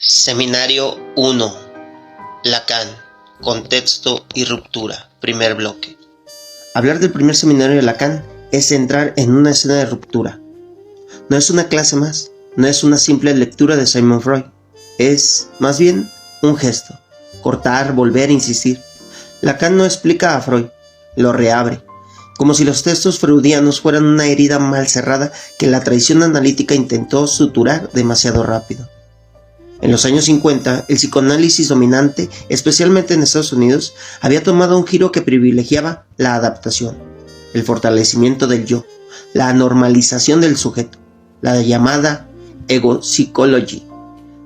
Seminario 1. Lacan. Contexto y ruptura. Primer bloque. Hablar del primer seminario de Lacan es entrar en una escena de ruptura. No es una clase más, no es una simple lectura de Sigmund Freud. Es, más bien, un gesto. Cortar, volver, insistir. Lacan no explica a Freud, lo reabre. Como si los textos freudianos fueran una herida mal cerrada que la tradición analítica intentó suturar demasiado rápido. En los años 50, el psicoanálisis dominante, especialmente en Estados Unidos, había tomado un giro que privilegiaba la adaptación, el fortalecimiento del yo, la normalización del sujeto, la llamada ego psychology.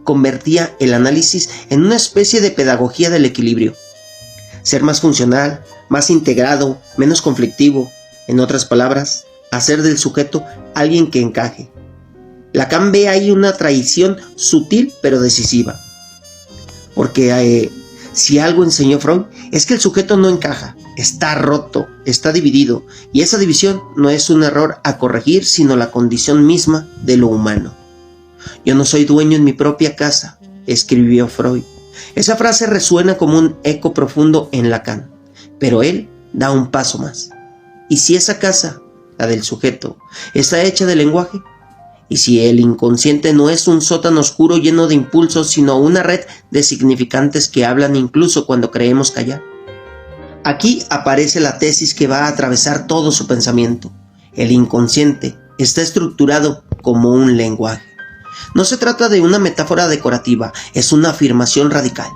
Convertía el análisis en una especie de pedagogía del equilibrio. Ser más funcional, más integrado, menos conflictivo, en otras palabras, hacer del sujeto alguien que encaje. Lacan ve ahí una traición sutil pero decisiva. Porque si algo enseñó Freud es que el sujeto no encaja, está roto, está dividido, y esa división no es un error a corregir, sino la condición misma de lo humano. Yo no soy dueño en mi propia casa, escribió Freud. Esa frase resuena como un eco profundo en Lacan, pero él da un paso más. ¿Y si esa casa, la del sujeto, está hecha de lenguaje? ¿Y si el inconsciente no es un sótano oscuro lleno de impulsos, sino una red de significantes que hablan incluso cuando creemos callar? Aquí aparece la tesis que va a atravesar todo su pensamiento. El inconsciente está estructurado como un lenguaje. No se trata de una metáfora decorativa, es una afirmación radical.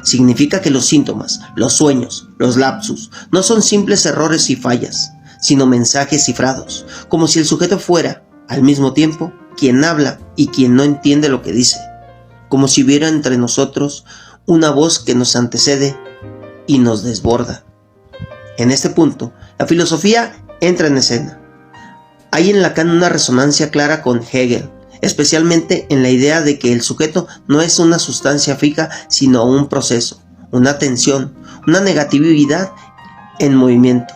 Significa que los síntomas, los sueños, los lapsus, no son simples errores y fallas, sino mensajes cifrados, como si el sujeto fuera, al mismo tiempo, quien habla y quien no entiende lo que dice, como si hubiera entre nosotros una voz que nos antecede y nos desborda. En este punto, la filosofía entra en escena. Hay en Lacan una resonancia clara con Hegel, especialmente en la idea de que el sujeto no es una sustancia fija, sino un proceso, una tensión, una negatividad en movimiento.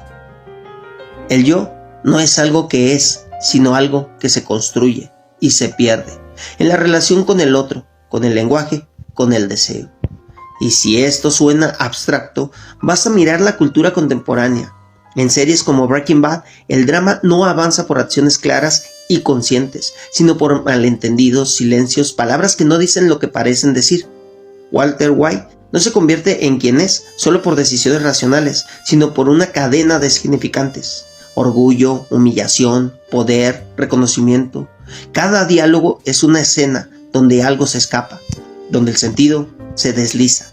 El yo no es algo que es, sino algo que se construye y se pierde en la relación con el otro, con el lenguaje, con el deseo. Y si esto suena abstracto, basta mirar la cultura contemporánea. En series como Breaking Bad, el drama no avanza por acciones claras y conscientes, sino por malentendidos, silencios, palabras que no dicen lo que parecen decir. Walter White no se convierte en quien es solo por decisiones racionales, sino por una cadena de significantes. Orgullo, humillación, poder, reconocimiento. Cada diálogo es una escena donde algo se escapa, donde el sentido se desliza.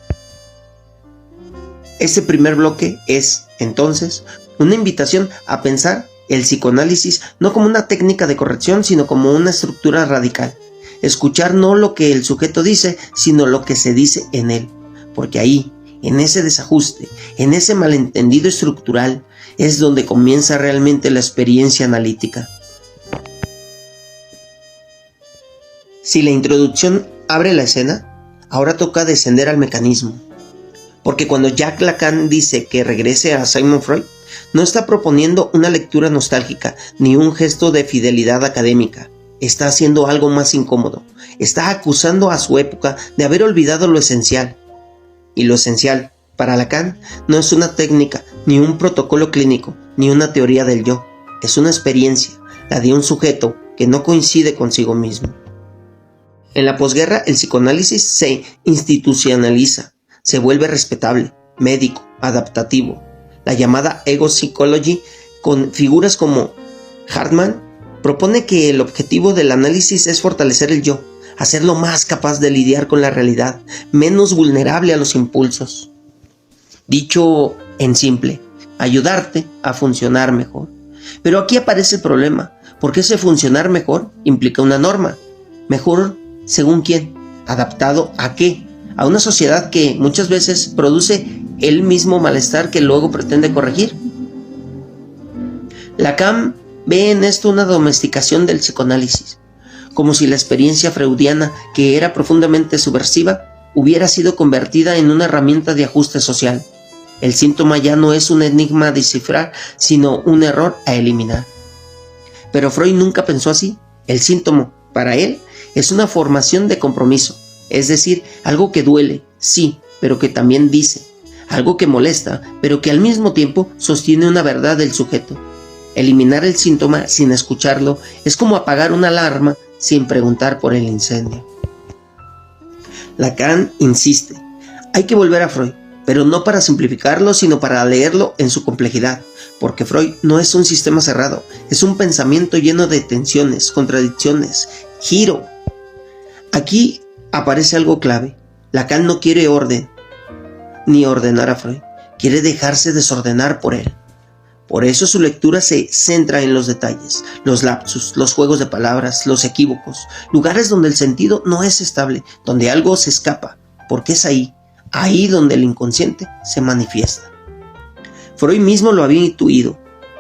Este primer bloque es, entonces, una invitación a pensar el psicoanálisis no como una técnica de corrección, sino como una estructura radical. Escuchar no lo que el sujeto dice, sino lo que se dice en él. Porque ahí, en ese desajuste, en ese malentendido estructural, es donde comienza realmente la experiencia analítica. Si la introducción abre la escena, ahora toca descender al mecanismo. Porque cuando Jacques Lacan dice que regrese a Sigmund Freud, no está proponiendo una lectura nostálgica ni un gesto de fidelidad académica. Está haciendo algo más incómodo. Está acusando a su época de haber olvidado lo esencial. Y lo esencial, para Lacan, no es una técnica, ni un protocolo clínico, ni una teoría del yo. Es una experiencia, la de un sujeto que no coincide consigo mismo. En la posguerra, el psicoanálisis se institucionaliza, se vuelve respetable, médico, adaptativo. La llamada ego psychology, con figuras como Hartman, propone que el objetivo del análisis es fortalecer el yo, hacerlo más capaz de lidiar con la realidad, menos vulnerable a los impulsos. Dicho en simple, ayudarte a funcionar mejor. Pero aquí aparece el problema, porque ese funcionar mejor implica una norma. ¿Mejor según quién? ¿Adaptado a qué? A una sociedad que muchas veces produce el mismo malestar que luego pretende corregir. Lacan ve en esto una domesticación del psicoanálisis, como si la experiencia freudiana, que era profundamente subversiva, hubiera sido convertida en una herramienta de ajuste social. El síntoma ya no es un enigma a descifrar, sino un error a eliminar. Pero Freud nunca pensó así. El síntoma, para él, es una formación de compromiso, es decir, algo que duele, sí, pero que también dice, algo que molesta, pero que al mismo tiempo sostiene una verdad del sujeto. Eliminar el síntoma sin escucharlo es como apagar una alarma sin preguntar por el incendio. Lacan insiste, hay que volver a Freud, pero no para simplificarlo, sino para leerlo en su complejidad, porque Freud no es un sistema cerrado, es un pensamiento lleno de tensiones, contradicciones, giro. Aquí aparece algo clave. Lacan no quiere orden, ni ordenar a Freud, quiere dejarse desordenar por él. Por eso su lectura se centra en los detalles, los lapsus, los juegos de palabras, los equívocos, lugares donde el sentido no es estable, donde algo se escapa, porque es ahí donde el inconsciente se manifiesta. Freud mismo lo había intuido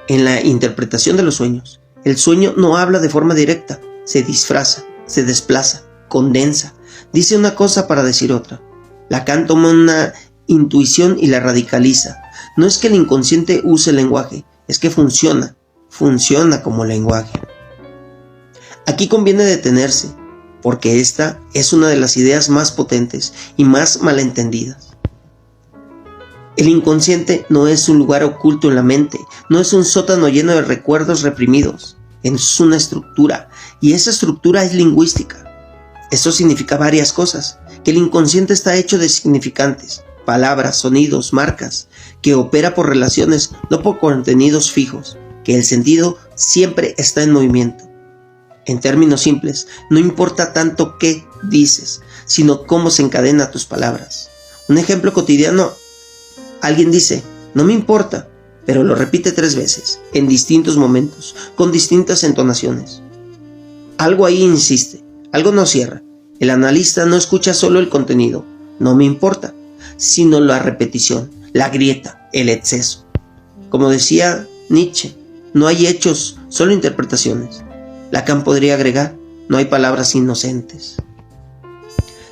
en la interpretación de los sueños. El sueño no habla de forma directa, se disfraza, se desplaza, condensa, dice una cosa para decir otra. Lacan toma una intuición y la radicaliza. No es que el inconsciente use el lenguaje, es que funciona como lenguaje. Aquí conviene detenerse, porque esta es una de las ideas más potentes y más malentendidas. El inconsciente no es un lugar oculto en la mente, no es un sótano lleno de recuerdos reprimidos, es una estructura, y esa estructura es lingüística. Eso significa varias cosas, que el inconsciente está hecho de significantes, palabras, sonidos, marcas, que opera por relaciones, no por contenidos fijos, que el sentido siempre está en movimiento. En términos simples, no importa tanto qué dices, sino cómo se encadenan tus palabras. Un ejemplo cotidiano, alguien dice, no me importa, pero lo repite 3 veces, en distintos momentos, con distintas entonaciones. Algo ahí insiste, algo no cierra. El analista no escucha solo el contenido, no me importa, sino la repetición, la grieta, el exceso. Como decía Nietzsche, no hay hechos, solo interpretaciones. Lacan podría agregar, no hay palabras inocentes.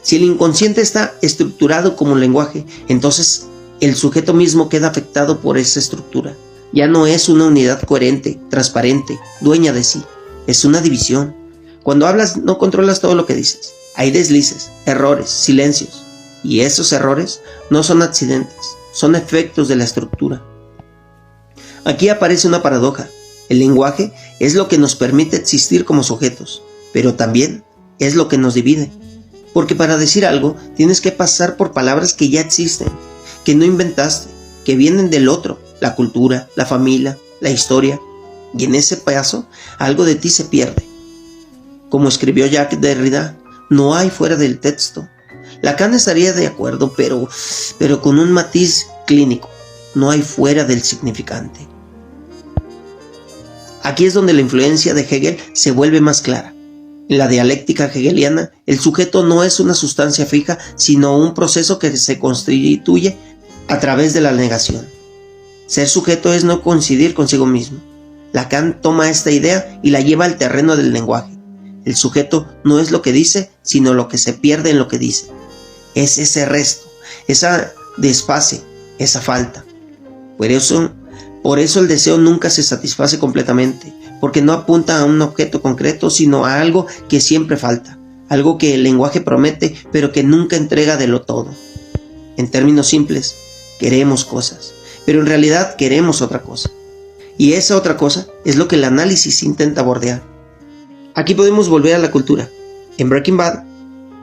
Si el inconsciente está estructurado como un lenguaje, entonces el sujeto mismo queda afectado por esa estructura. Ya no es una unidad coherente, transparente, dueña de sí, es una división. Cuando hablas no controlas todo lo que dices. Hay deslices, errores, silencios. Y esos errores no son accidentes, son efectos de la estructura. Aquí aparece una paradoja. El lenguaje es lo que nos permite existir como sujetos, pero también es lo que nos divide. Porque para decir algo tienes que pasar por palabras que ya existen, que no inventaste, que vienen del otro, la cultura, la familia, la historia. Y en ese paso algo de ti se pierde. Como escribió Jacques Derrida, no hay fuera del texto. Lacan estaría de acuerdo, pero con un matiz clínico. No hay fuera del significante. Aquí es donde la influencia de Hegel se vuelve más clara. En la dialéctica hegeliana, el sujeto no es una sustancia fija, sino un proceso que se constituye a través de la negación. Ser sujeto es no coincidir consigo mismo. Lacan toma esta idea y la lleva al terreno del lenguaje. El sujeto no es lo que dice, sino lo que se pierde en lo que dice. Es ese resto, esa desfase, esa falta. Por eso el deseo nunca se satisface completamente, porque no apunta a un objeto concreto, sino a algo que siempre falta, algo que el lenguaje promete, pero que nunca entrega de lo todo. En términos simples, queremos cosas, pero en realidad queremos otra cosa. Y esa otra cosa es lo que el análisis intenta bordear. Aquí podemos volver a la cultura. En Breaking Bad,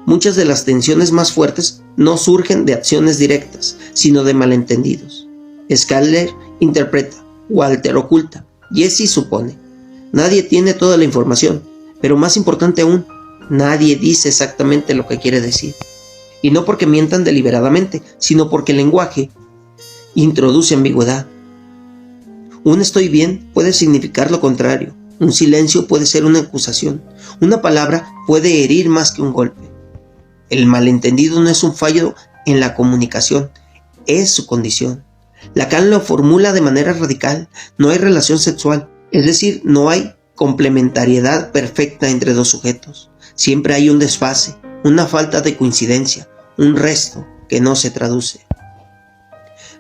muchas de las tensiones más fuertes no surgen de acciones directas, sino de malentendidos. Skyler interpreta, Walter oculta, Jesse supone. Nadie tiene toda la información, pero más importante aún, nadie dice exactamente lo que quiere decir. Y no porque mientan deliberadamente, sino porque el lenguaje introduce ambigüedad. Un estoy bien puede significar lo contrario. Un silencio puede ser una acusación. Una palabra puede herir más que un golpe. El malentendido no es un fallo en la comunicación, es su condición. Lacan lo formula de manera radical. No hay relación sexual, es decir, no hay complementariedad perfecta entre dos sujetos. Siempre hay un desfase, una falta de coincidencia, un resto que no se traduce.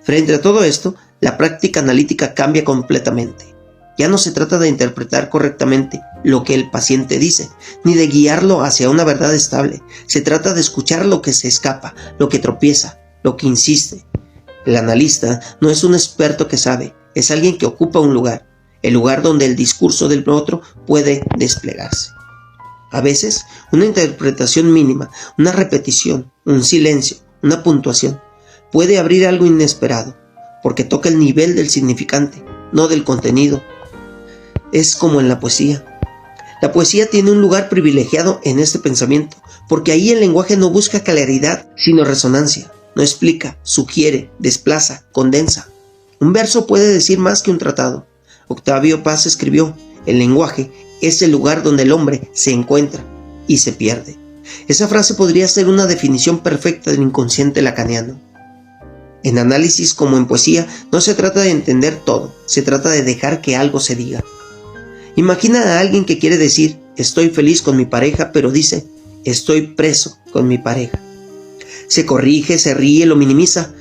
Frente a todo esto, la práctica analítica cambia completamente. Ya no se trata de interpretar correctamente lo que el paciente dice, ni de guiarlo hacia una verdad estable. Se trata de escuchar lo que se escapa, lo que tropieza, lo que insiste. El analista no es un experto que sabe, es alguien que ocupa un lugar, el lugar donde el discurso del otro puede desplegarse. A veces, una interpretación mínima, una repetición, un silencio, una puntuación, puede abrir algo inesperado, porque toca el nivel del significante, no del contenido. Es como en la poesía. La poesía tiene un lugar privilegiado en este pensamiento, porque ahí el lenguaje no busca claridad, sino resonancia. No explica, sugiere, desplaza, condensa. Un verso puede decir más que un tratado. Octavio Paz escribió: el lenguaje es el lugar donde el hombre se encuentra y se pierde. Esa frase podría ser una definición perfecta del inconsciente lacaniano. En análisis como en poesía no se trata de entender todo, se trata de dejar que algo se diga. Imagina a alguien que quiere decir estoy feliz con mi pareja, pero dice estoy preso con mi pareja. Se corrige, se ríe, lo minimiza.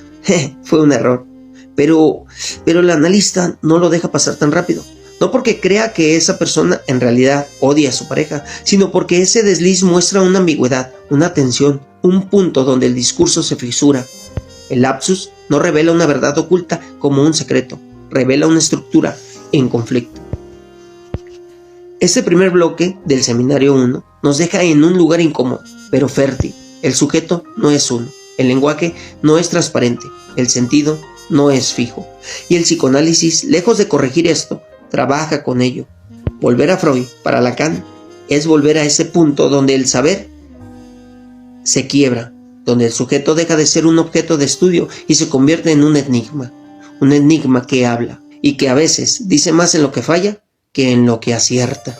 Fue un error. Pero el analista no lo deja pasar tan rápido. No porque crea que esa persona en realidad odia a su pareja, sino porque ese desliz muestra una ambigüedad, una tensión, un punto donde el discurso se fisura. El lapsus no revela una verdad oculta como un secreto, revela una estructura en conflicto. Este primer bloque del seminario 1 nos deja en un lugar incómodo, pero fértil. El sujeto no es uno, el lenguaje no es transparente, el sentido no es fijo. Y el psicoanálisis, lejos de corregir esto, trabaja con ello. Volver a Freud, para Lacan, es volver a ese punto donde el saber se quiebra, donde el sujeto deja de ser un objeto de estudio y se convierte en un enigma que habla y que a veces dice más en lo que falla que en lo que acierta.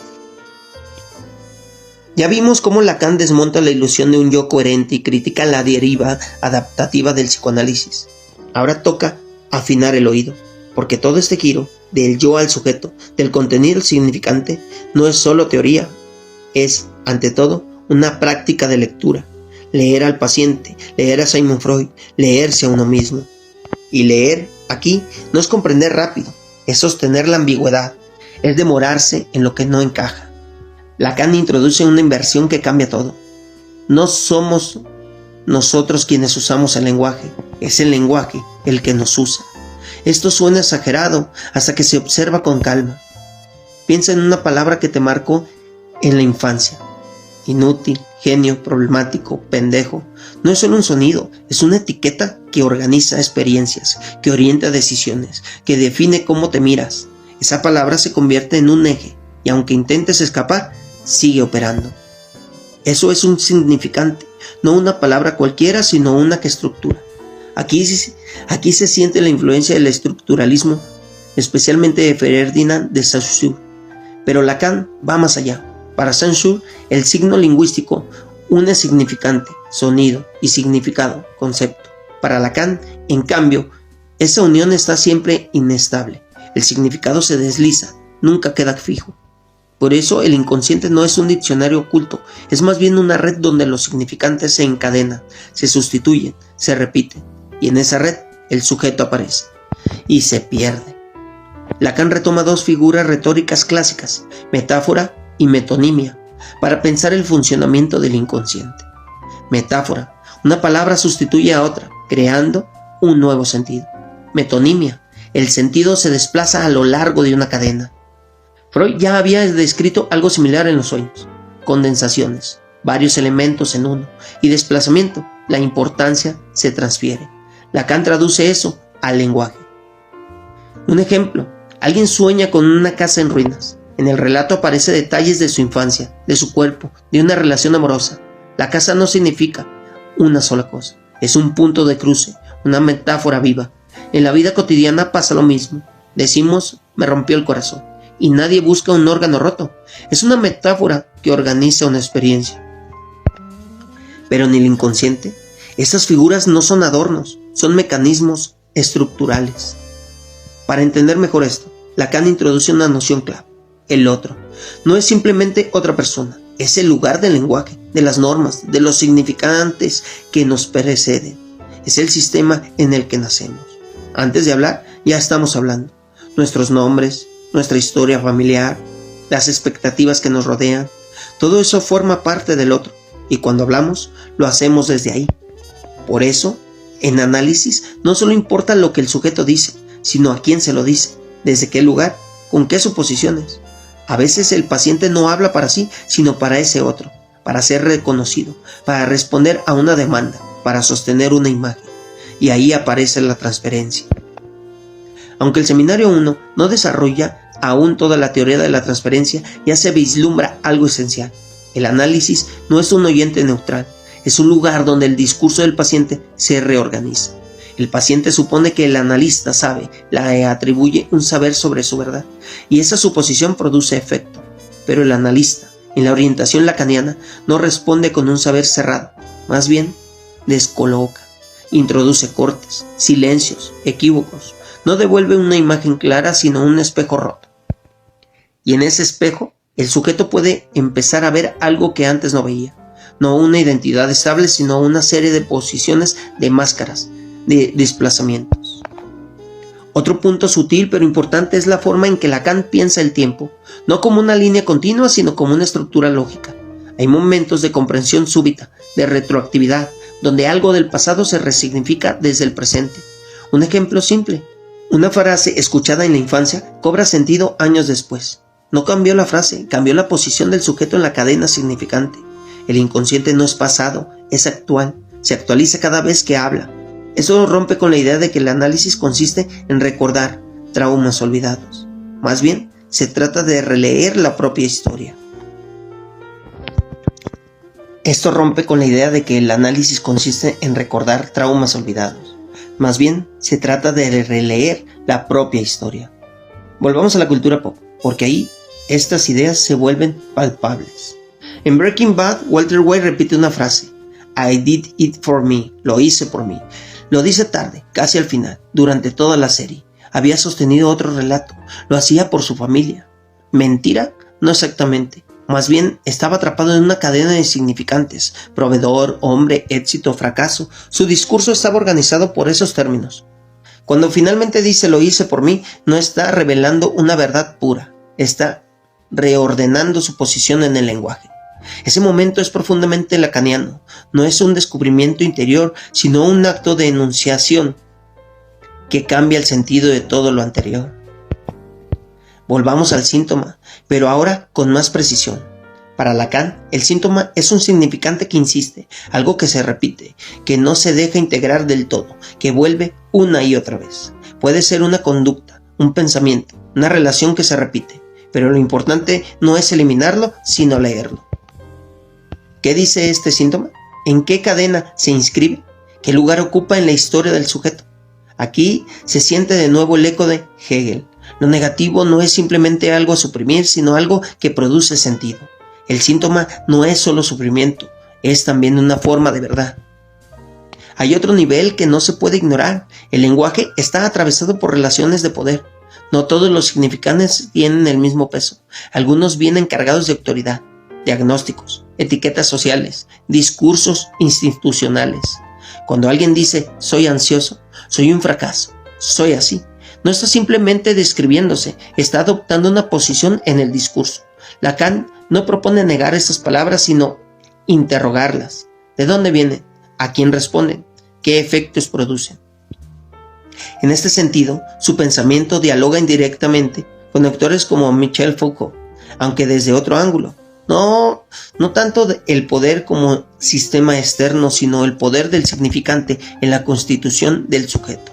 Ya vimos cómo Lacan desmonta la ilusión de un yo coherente y critica la deriva adaptativa del psicoanálisis. Ahora toca afinar el oído, porque todo este giro del yo al sujeto, del contenido al significante, no es solo teoría, es, ante todo, una práctica de lectura. Leer al paciente, leer a Sigmund Freud, leerse a uno mismo. Y leer, aquí, no es comprender rápido, es sostener la ambigüedad, es demorarse en lo que no encaja. Lacan introduce una inversión que cambia todo. No somos nosotros quienes usamos el lenguaje, es el lenguaje el que nos usa. Esto suena exagerado hasta que se observa con calma. Piensa en una palabra que te marcó en la infancia. Inútil, genio, problemático, pendejo. No es solo un sonido, es una etiqueta que organiza experiencias, que orienta decisiones, que define cómo te miras. Esa palabra se convierte en un eje y aunque intentes escapar, sigue operando. Eso es un significante, no una palabra cualquiera, sino una que estructura. Aquí se siente la influencia del estructuralismo, especialmente de Ferdinand de Saussure. Pero Lacan va más allá. Para Saussure, el signo lingüístico une significante, sonido y significado, concepto. Para Lacan, en cambio, esa unión está siempre inestable. El significado se desliza, nunca queda fijo. Por eso el inconsciente no es un diccionario oculto, es más bien una red donde los significantes se encadenan, se sustituyen, se repiten, y en esa red el sujeto aparece y se pierde. Lacan retoma dos figuras retóricas clásicas, metáfora y metonimia, para pensar el funcionamiento del inconsciente. Metáfora, una palabra sustituye a otra, creando un nuevo sentido. Metonimia, el sentido se desplaza a lo largo de una cadena. Freud ya había descrito algo similar en los sueños, condensaciones, varios elementos en uno, y desplazamiento, la importancia se transfiere. Lacan traduce eso al lenguaje. Un ejemplo, alguien sueña con una casa en ruinas. En el relato aparecen detalles de su infancia, de su cuerpo, de una relación amorosa. La casa no significa una sola cosa, es un punto de cruce, una metáfora viva. En la vida cotidiana pasa lo mismo. Decimos, me rompió el corazón, y nadie busca un órgano roto. Es una metáfora que organiza una experiencia. Pero en el inconsciente, esas figuras no son adornos, son mecanismos estructurales. Para entender mejor esto, Lacan introduce una noción clave. El otro no es simplemente otra persona, es el lugar del lenguaje, de las normas, de los significantes que nos preceden. Es el sistema en el que nacemos. Antes de hablar, ya estamos hablando. Nuestros nombres, nuestra historia familiar, las expectativas que nos rodean. Todo eso forma parte del otro, y cuando hablamos, lo hacemos desde ahí. Por eso, en análisis, no solo importa lo que el sujeto dice, sino a quién se lo dice, desde qué lugar, con qué suposiciones. A veces el paciente no habla para sí, sino para ese otro, para ser reconocido, para responder a una demanda, para sostener una imagen. Y ahí aparece la transferencia. Aunque el seminario 1 no desarrolla aún toda la teoría de la transferencia, ya se vislumbra algo esencial. El análisis no es un oyente neutral, es un lugar donde el discurso del paciente se reorganiza. El paciente supone que el analista sabe, le atribuye un saber sobre su verdad, y esa suposición produce efecto. Pero el analista, en la orientación lacaniana, no responde con un saber cerrado, más bien descoloca, introduce cortes, silencios, equívocos, no devuelve una imagen clara sino un espejo roto. Y en ese espejo, el sujeto puede empezar a ver algo que antes no veía, no una identidad estable sino una serie de posiciones de máscaras, de desplazamientos. Otro punto sutil pero importante es la forma en que Lacan piensa el tiempo, no como una línea continua sino como una estructura lógica. Hay momentos de comprensión súbita, de retroactividad, donde algo del pasado se resignifica desde el presente. Un ejemplo simple: una frase escuchada en la infancia cobra sentido años después. No cambió la frase, cambió la posición del sujeto en la cadena significante. El inconsciente no es pasado, es actual, se actualiza cada vez que habla. Eso rompe con la idea de que el análisis consiste en recordar traumas olvidados. Más bien, se trata de releer la propia historia. Esto rompe con la idea de que el análisis consiste en recordar traumas olvidados. Más bien, se trata de releer la propia historia. Volvamos a la cultura pop, porque ahí estas ideas se vuelven palpables. En Breaking Bad, Walter White repite una frase: I did it for me, lo hice por mí. Lo dice tarde, casi al final, durante toda la serie. Había sostenido otro relato, lo hacía por su familia. ¿Mentira? No exactamente. Más bien, estaba atrapado en una cadena de significantes: proveedor, hombre, éxito, fracaso. Su discurso estaba organizado por esos términos. Cuando finalmente dice lo hice por mí, no está revelando una verdad pura, está reordenando su posición en el lenguaje. Ese momento es profundamente lacaniano, no es un descubrimiento interior, sino un acto de enunciación que cambia el sentido de todo lo anterior. Volvamos al síntoma, pero ahora con más precisión. Para Lacan, el síntoma es un significante que insiste, algo que se repite, que no se deja integrar del todo, que vuelve una y otra vez. Puede ser una conducta, un pensamiento, una relación que se repite, pero lo importante no es eliminarlo, sino leerlo. ¿Qué dice este síntoma? ¿En qué cadena se inscribe? ¿Qué lugar ocupa en la historia del sujeto? Aquí se siente de nuevo el eco de Hegel. Lo negativo no es simplemente algo a suprimir, sino algo que produce sentido. El síntoma no es solo sufrimiento, es también una forma de verdad. Hay otro nivel que no se puede ignorar. El lenguaje está atravesado por relaciones de poder. No todos los significantes tienen el mismo peso. Algunos vienen cargados de autoridad, diagnósticos, etiquetas sociales, discursos institucionales. Cuando alguien dice soy ansioso, soy un fracaso, soy así, no está simplemente describiéndose, está adoptando una posición en el discurso. Lacan no propone negar estas palabras, sino interrogarlas. ¿De dónde vienen? ¿A quién responden? ¿Qué efectos producen? En este sentido, su pensamiento dialoga indirectamente con autores como Michel Foucault, aunque desde otro ángulo. No tanto el poder como sistema externo, sino el poder del significante en la constitución del sujeto.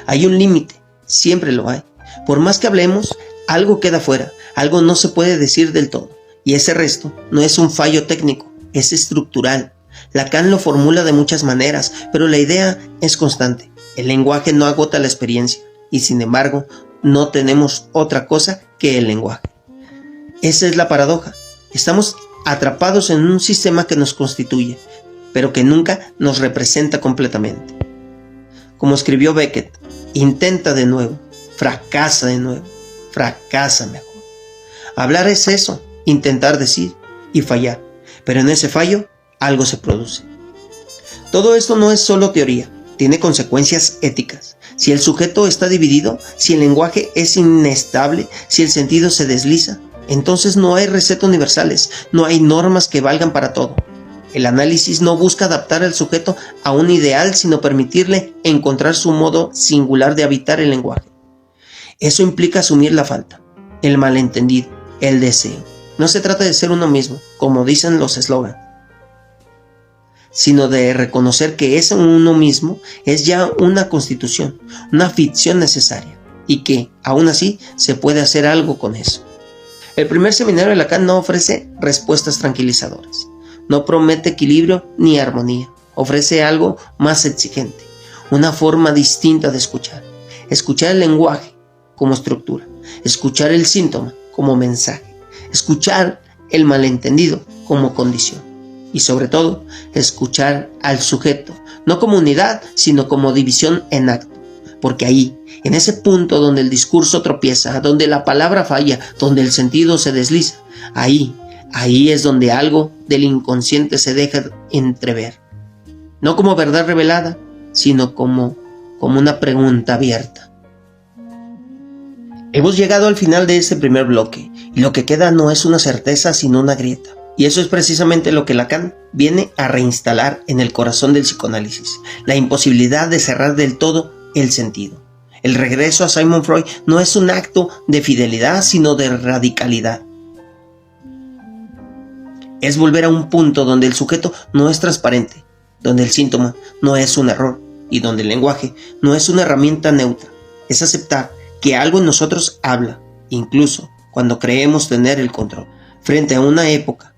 Hay un límite, siempre lo hay. Por más que hablemos, algo queda fuera, algo no se puede decir del todo. Y ese resto no es un fallo técnico, es estructural. Lacan lo formula de muchas maneras, pero la idea es constante. El lenguaje no agota la experiencia, y sin embargo, no tenemos otra cosa que el lenguaje. Esa es la paradoja. Estamos atrapados en un sistema que nos constituye, pero que nunca nos representa completamente. Como escribió Beckett, intenta de nuevo, fracasa de nuevo, fracasa mejor. Hablar es eso, intentar decir y fallar, pero en ese fallo algo se produce. Todo esto no es solo teoría, tiene consecuencias éticas. Si el sujeto está dividido, si el lenguaje es inestable, si el sentido se desliza, entonces no hay recetas universales, no hay normas que valgan para todo. El análisis no busca adaptar al sujeto a un ideal, sino permitirle encontrar su modo singular de habitar el lenguaje. Eso implica asumir la falta, el malentendido, el deseo. No se trata de ser uno mismo, como dicen los eslogans, sino de reconocer que ese uno mismo es ya una constitución, una ficción necesaria, y que, aún así, se puede hacer algo con eso. El primer seminario de Lacan no ofrece respuestas tranquilizadoras, no promete equilibrio ni armonía, ofrece algo más exigente, una forma distinta de escuchar. Escuchar el lenguaje como estructura, escuchar el síntoma como mensaje, escuchar el malentendido como condición. Y sobre todo, escuchar al sujeto, no como unidad, sino como división en acto. Porque ahí, en ese punto donde el discurso tropieza, donde la palabra falla, donde el sentido se desliza, ahí es donde algo del inconsciente se deja entrever. No como verdad revelada, sino como una pregunta abierta. Hemos llegado al final de este primer bloque, y lo que queda no es una certeza, sino una grieta. Y eso es precisamente lo que Lacan viene a reinstalar en el corazón del psicoanálisis, la imposibilidad de cerrar del todo el sentido. El regreso a Sigmund Freud no es un acto de fidelidad, sino de radicalidad. Es volver a un punto donde el sujeto no es transparente, donde el síntoma no es un error y donde el lenguaje no es una herramienta neutra. Es aceptar que algo en nosotros habla, incluso cuando creemos tener el control. Frente a una época,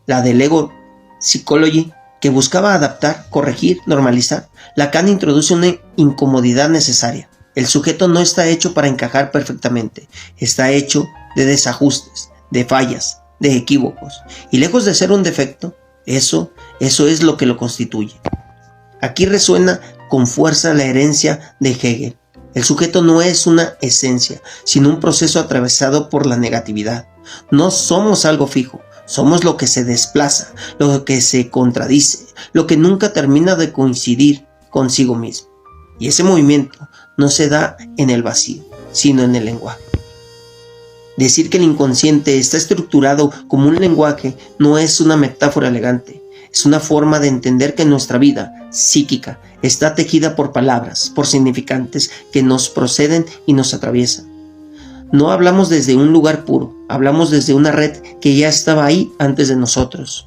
la del ego psychology, que buscaba adaptar, corregir, normalizar, Lacan introduce una incomodidad necesaria. El sujeto no está hecho para encajar perfectamente, está hecho de desajustes, de fallas, de equívocos, y lejos de ser un defecto, eso es lo que lo constituye. Aquí resuena con fuerza la herencia de Hegel. El sujeto no es una esencia, sino un proceso atravesado por la negatividad. No somos algo fijo, somos lo que se desplaza, lo que se contradice, lo que nunca termina de coincidir consigo mismo. Y ese movimiento no se da en el vacío, sino en el lenguaje. Decir que el inconsciente está estructurado como un lenguaje no es una metáfora elegante, es una forma de entender que nuestra vida psíquica está tejida por palabras, por significantes que nos proceden y nos atraviesan. No hablamos desde un lugar puro, hablamos desde una red que ya estaba ahí antes de nosotros.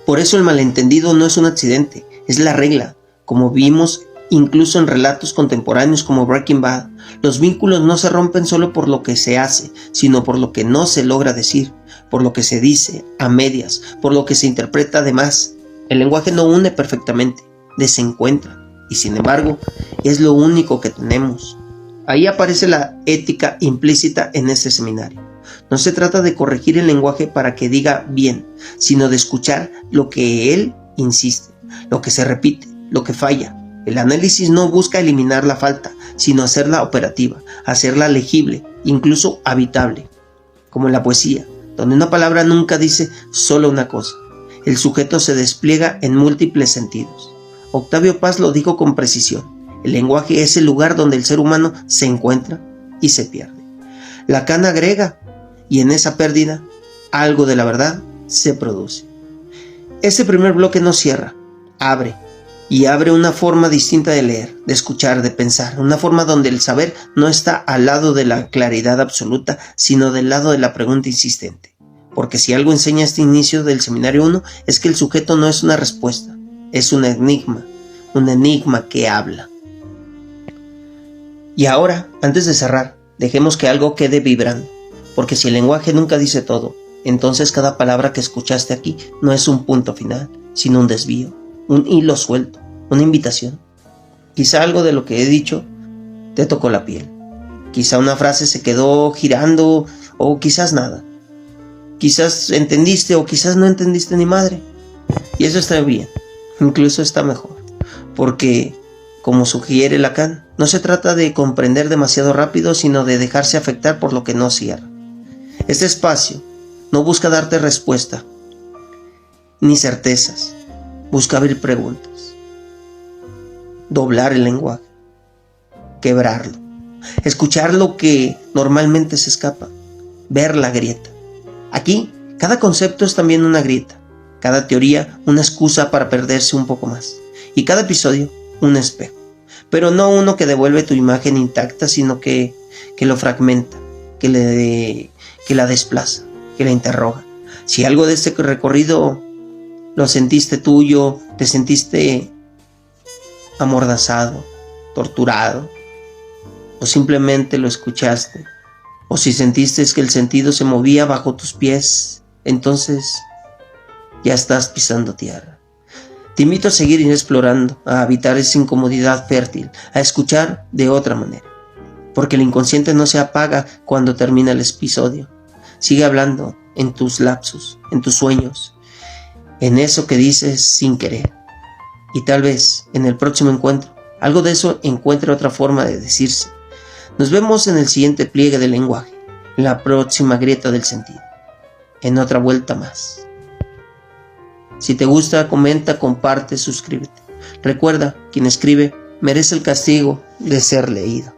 Por eso el malentendido no es un accidente, es la regla. Como vimos incluso en relatos contemporáneos como Breaking Bad, los vínculos no se rompen solo por lo que se hace, sino por lo que no se logra decir, por lo que se dice a medias, por lo que se interpreta de más. El lenguaje no une perfectamente, desencuentra, y sin embargo, es lo único que tenemos. Ahí aparece la ética implícita en este seminario. No se trata de corregir el lenguaje para que diga bien, sino de escuchar lo que él insiste, lo que se repite, lo que falla. El análisis no busca eliminar la falta, sino hacerla operativa, hacerla legible, incluso habitable. Como en la poesía, donde una palabra nunca dice solo una cosa. El sujeto se despliega en múltiples sentidos. Octavio Paz lo dijo con precisión. El lenguaje es el lugar donde el ser humano se encuentra y se pierde. Lacan agrega, y en esa pérdida, algo de la verdad se produce. Este primer bloque no cierra, abre. Y abre una forma distinta de leer, de escuchar, de pensar, una forma donde el saber no está al lado de la claridad absoluta, sino del lado de la pregunta insistente. Porque si algo enseña este inicio del seminario 1, es que el sujeto no es una respuesta, es un enigma que habla. Y ahora, antes de cerrar, dejemos que algo quede vibrando, porque si el lenguaje nunca dice todo, entonces cada palabra que escuchaste aquí no es un punto final, sino un desvío, un hilo suelto, una invitación. Quizá algo de lo que he dicho te tocó la piel. Quizá una frase se quedó girando, o quizás nada. Quizás entendiste o quizás no entendiste ni madre. Y eso está bien, incluso está mejor. Porque, como sugiere Lacan, no se trata de comprender demasiado rápido, sino de dejarse afectar por lo que no cierra. Este espacio no busca darte respuesta, ni certezas. Busca abrir preguntas. doblar el lenguaje, quebrarlo, escuchar lo que normalmente se escapa, ver la grieta. Aquí, cada concepto es también una grieta, cada teoría una excusa para perderse un poco más, y cada episodio un espejo, pero no uno que devuelve tu imagen intacta, sino que lo fragmenta, que la desplaza, que la interroga. Si algo de este recorrido lo sentiste tuyo, te sentiste amordazado, torturado, o simplemente lo escuchaste, o si sentiste que el sentido se movía bajo tus pies, entonces ya estás pisando tierra. Te invito a seguir explorando, a habitar esa incomodidad fértil, a escuchar de otra manera, porque el inconsciente no se apaga cuando termina el episodio. Sigue hablando en tus lapsus, en tus sueños, en eso que dices sin querer. Y tal vez en el próximo encuentro, algo de eso encuentre otra forma de decirse. Nos vemos en el siguiente pliegue del lenguaje, en la próxima grieta del sentido, en otra vuelta más. Si te gusta, comenta, comparte, suscríbete. Recuerda, quien escribe merece el castigo de ser leído.